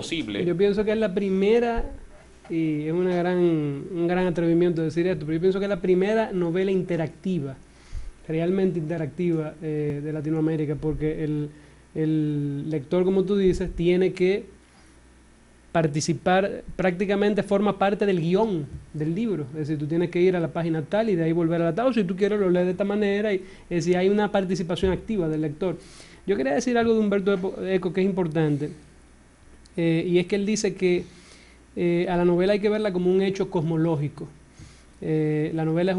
posible. Yo pienso que es la primera, y es un gran atrevimiento decir esto, pero yo pienso que es la primera novela interactiva, realmente interactiva de Latinoamérica, porque el lector, como tú dices, tiene que participar, prácticamente forma parte del guión del libro. Es decir, tú tienes que ir a la página tal y de ahí volver a la tal, o si tú quieres lo lees de esta manera, es decir, hay una participación activa del lector. Yo quería decir algo de Humberto Eco que es importante, y es que él dice que a la novela hay que verla como un hecho cosmológico. La novela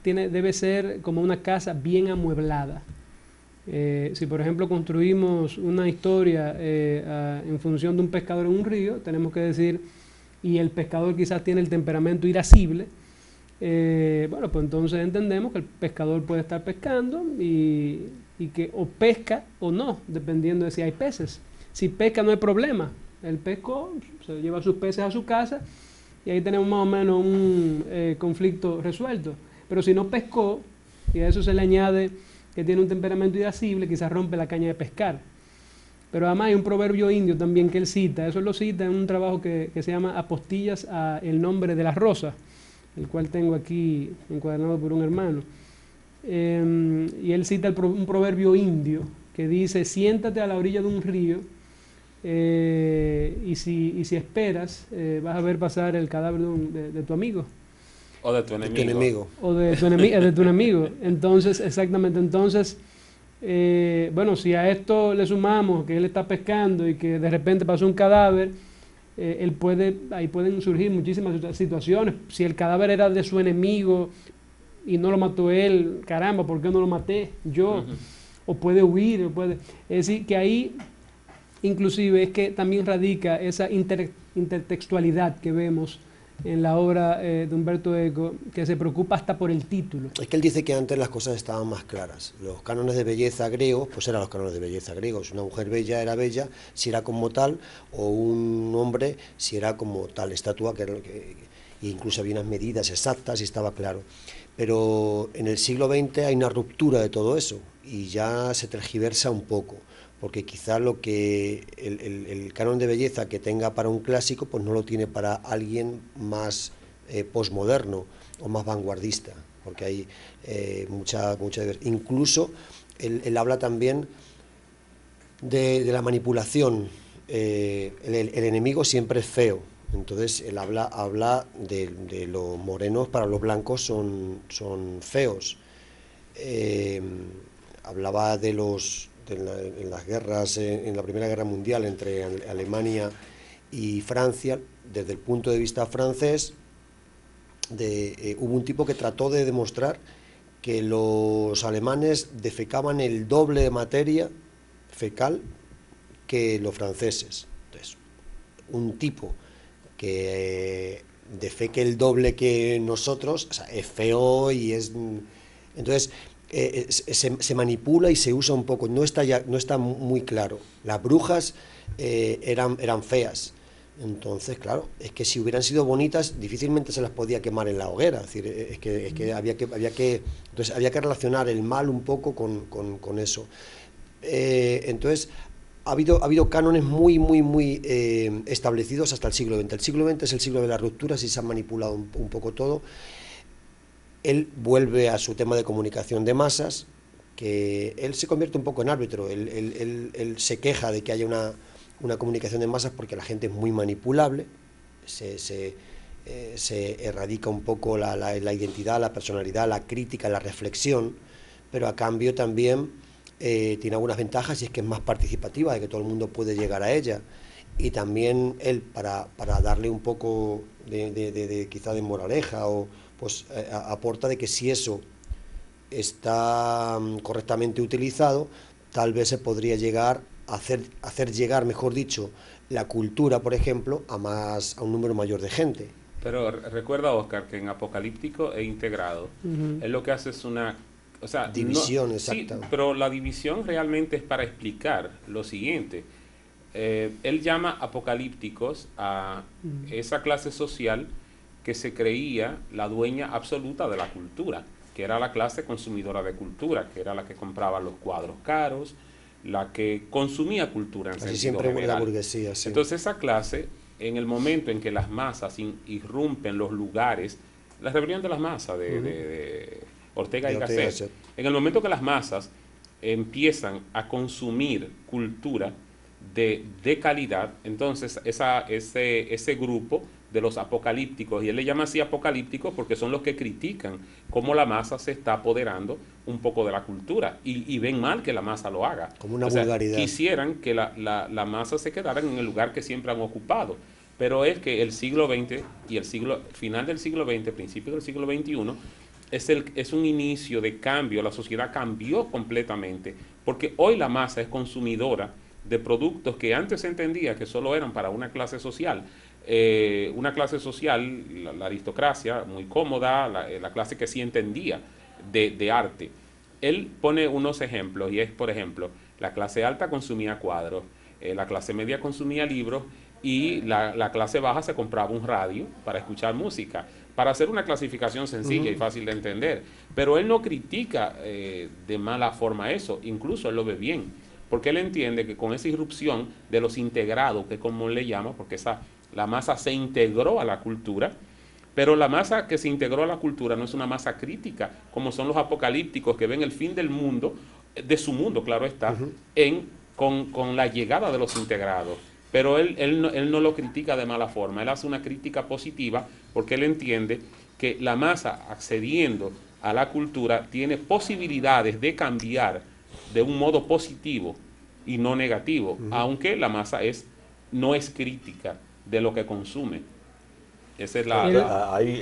debe ser como una casa bien amueblada. Si por ejemplo construimos una historia en función de un pescador en un río, tenemos que decir, y el pescador quizás tiene el temperamento irascible, bueno, pues entonces entendemos que el pescador puede estar pescando y que o pesca o no, dependiendo de si hay peces. Si pesca no hay problema, él pescó, se lleva sus peces a su casa y ahí tenemos más o menos un conflicto resuelto. Pero si no pescó, y a eso se le añade que tiene un temperamento irascible, quizás rompe la caña de pescar. Pero además hay un proverbio indio también que él cita, eso lo cita en un trabajo que se llama Apostillas a el nombre de la rosa, el cual tengo aquí encuadernado por un hermano. Y él cita un proverbio indio que dice, siéntate a la orilla de un río y si esperas, vas a ver pasar el cadáver de tu amigo. O de tu De tu enemigo. enemigo. O de tu enemigo. Entonces, exactamente, entonces, bueno, si a esto le sumamos que él está pescando y que de repente pasó un cadáver, ahí pueden surgir muchísimas situaciones. Si el cadáver era de su enemigo y no lo mató él, caramba, ¿por qué no lo maté yo? O puede huir, es decir, que ahí inclusive es que también radica esa intertextualidad que vemos en la obra de Humberto Eco, que se preocupa hasta por el título. Es que él dice que antes las cosas estaban más claras. Los cánones de belleza griegos, pues eran los cánones de belleza griegos. Una mujer bella era bella si era como tal, o un hombre si era como tal estatua, y incluso había unas medidas exactas y estaba claro. Pero en el siglo XX hay una ruptura de todo eso y ya se tergiversa un poco, porque quizá lo que el canon de belleza que tenga para un clásico, pues no lo tiene para alguien más posmoderno o más vanguardista, porque hay mucha diversidad. Incluso él habla también de la manipulación. El enemigo siempre es feo, entonces él habla de los morenos para los blancos son feos. Hablaba de en las guerras, en la Primera Guerra Mundial entre Alemania y Francia, desde el punto de vista francés, hubo un tipo que trató de demostrar que los alemanes defecaban el doble de materia fecal que los franceses. Entonces, un tipo que defeque el doble que nosotros, o sea, es feo y es... Entonces, se manipula y se usa un poco, no está muy claro. Las brujas eran feas, entonces claro, es que si hubieran sido bonitas difícilmente se las podía quemar en la hoguera. Es decir, es que había que relacionar el mal un poco con eso. Entonces ha habido cánones muy establecidos hasta el siglo XX. El siglo XX es el siglo de las rupturas y se ha manipulado un poco todo. Él vuelve a su tema de comunicación de masas, que él se convierte un poco en árbitro. Él se queja de que haya una comunicación de masas porque la gente es muy manipulable, se erradica un poco la identidad, la personalidad, la crítica, la reflexión, pero a cambio también tiene algunas ventajas, y es que es más participativa, de que todo el mundo puede llegar a ella. Y también él, para darle un poco quizá de moraleja, pues aporta de que si eso está correctamente utilizado, tal vez se podría llegar a hacer llegar, mejor dicho, la cultura, por ejemplo, a un número mayor de gente. Pero recuerda, Oscar, que en Apocalíptico e Integrado, él lo que hace es una... O sea, división, exacta. Sí, pero la división realmente es para explicar lo siguiente. Él llama apocalípticos a esa clase social que se creía la dueña absoluta de la cultura, que era la clase consumidora de cultura, que era la que compraba los cuadros caros, la que consumía cultura en Así sentido siempre general. la burguesía, sí. Entonces esa clase, en el momento en que las masas irrumpen los lugares, la rebelión de las masas de Ortega y Gasset, en el momento que las masas empiezan a consumir cultura de calidad, entonces ese grupo de los apocalípticos, y él le llama así apocalípticos porque son los que critican cómo la masa se está apoderando un poco de la cultura y ven mal que la masa lo haga. Como una vulgaridad. Quisieran que la masa se quedara en el lugar que siempre han ocupado, pero es que el siglo XX y final del siglo XX, principio del siglo XXI, es un inicio de cambio. La sociedad cambió completamente, porque hoy la masa es consumidora de productos que antes se entendía que solo eran para una clase social. La aristocracia, muy cómoda, la clase que sí entendía de arte. Él pone unos ejemplos, y es, por ejemplo, la clase alta consumía cuadros, la clase media consumía libros, y la clase baja se compraba un radio para escuchar música, para hacer una clasificación sencilla y fácil de entender. Pero él no critica de mala forma eso, incluso él lo ve bien, porque él entiende que con esa irrupción de los integrados, que es como le llama, porque la masa se integró a la cultura, pero la masa que se integró a la cultura no es una masa crítica, como son los apocalípticos que ven el fin del mundo, de su mundo, claro está, con la llegada de los integrados. Pero él no lo critica de mala forma, él hace una crítica positiva porque él entiende que la masa accediendo a la cultura tiene posibilidades de cambiar de un modo positivo y no negativo, aunque la masa no es crítica de lo que consume. Esa es hay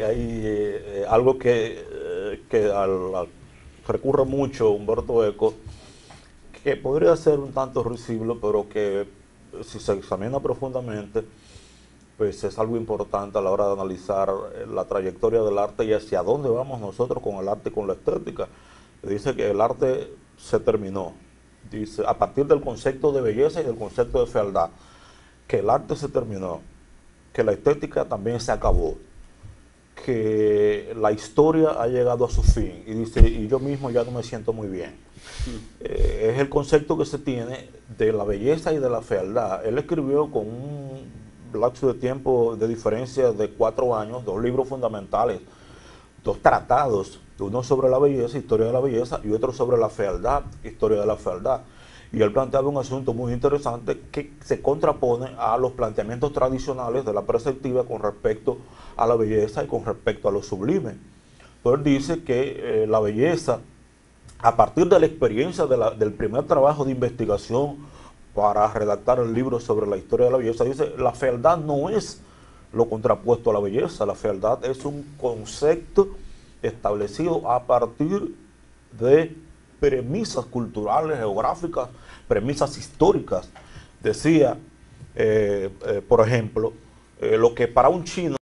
algo que recurre mucho Humberto Eco, que podría ser un tanto risible, pero que si se examina profundamente, pues es algo importante a la hora de analizar la trayectoria del arte y hacia dónde vamos nosotros con el arte y con la estética. Dice que el arte se terminó, dice, a partir del concepto de belleza y del concepto de fealdad, que el arte se terminó, que la estética también se acabó, que la historia ha llegado a su fin, y dice, y yo mismo ya no me siento muy bien. Es el concepto que se tiene de la belleza y de la fealdad. Él escribió con un lapso de tiempo de diferencia de 4 años, 2 libros fundamentales, 2 tratados, uno sobre la belleza, historia de la belleza, y otro sobre la fealdad, historia de la fealdad. Y él planteaba un asunto muy interesante que se contrapone a los planteamientos tradicionales de la perspectiva con respecto a la belleza y con respecto a lo sublime. Entonces él dice que la belleza, a partir de la experiencia del primer trabajo de investigación para redactar el libro sobre la historia de la belleza, dice, la fealdad no es lo contrapuesto a la belleza, la fealdad es un concepto establecido a partir de premisas culturales, geográficas, premisas históricas. Decía, por ejemplo, lo que para un chino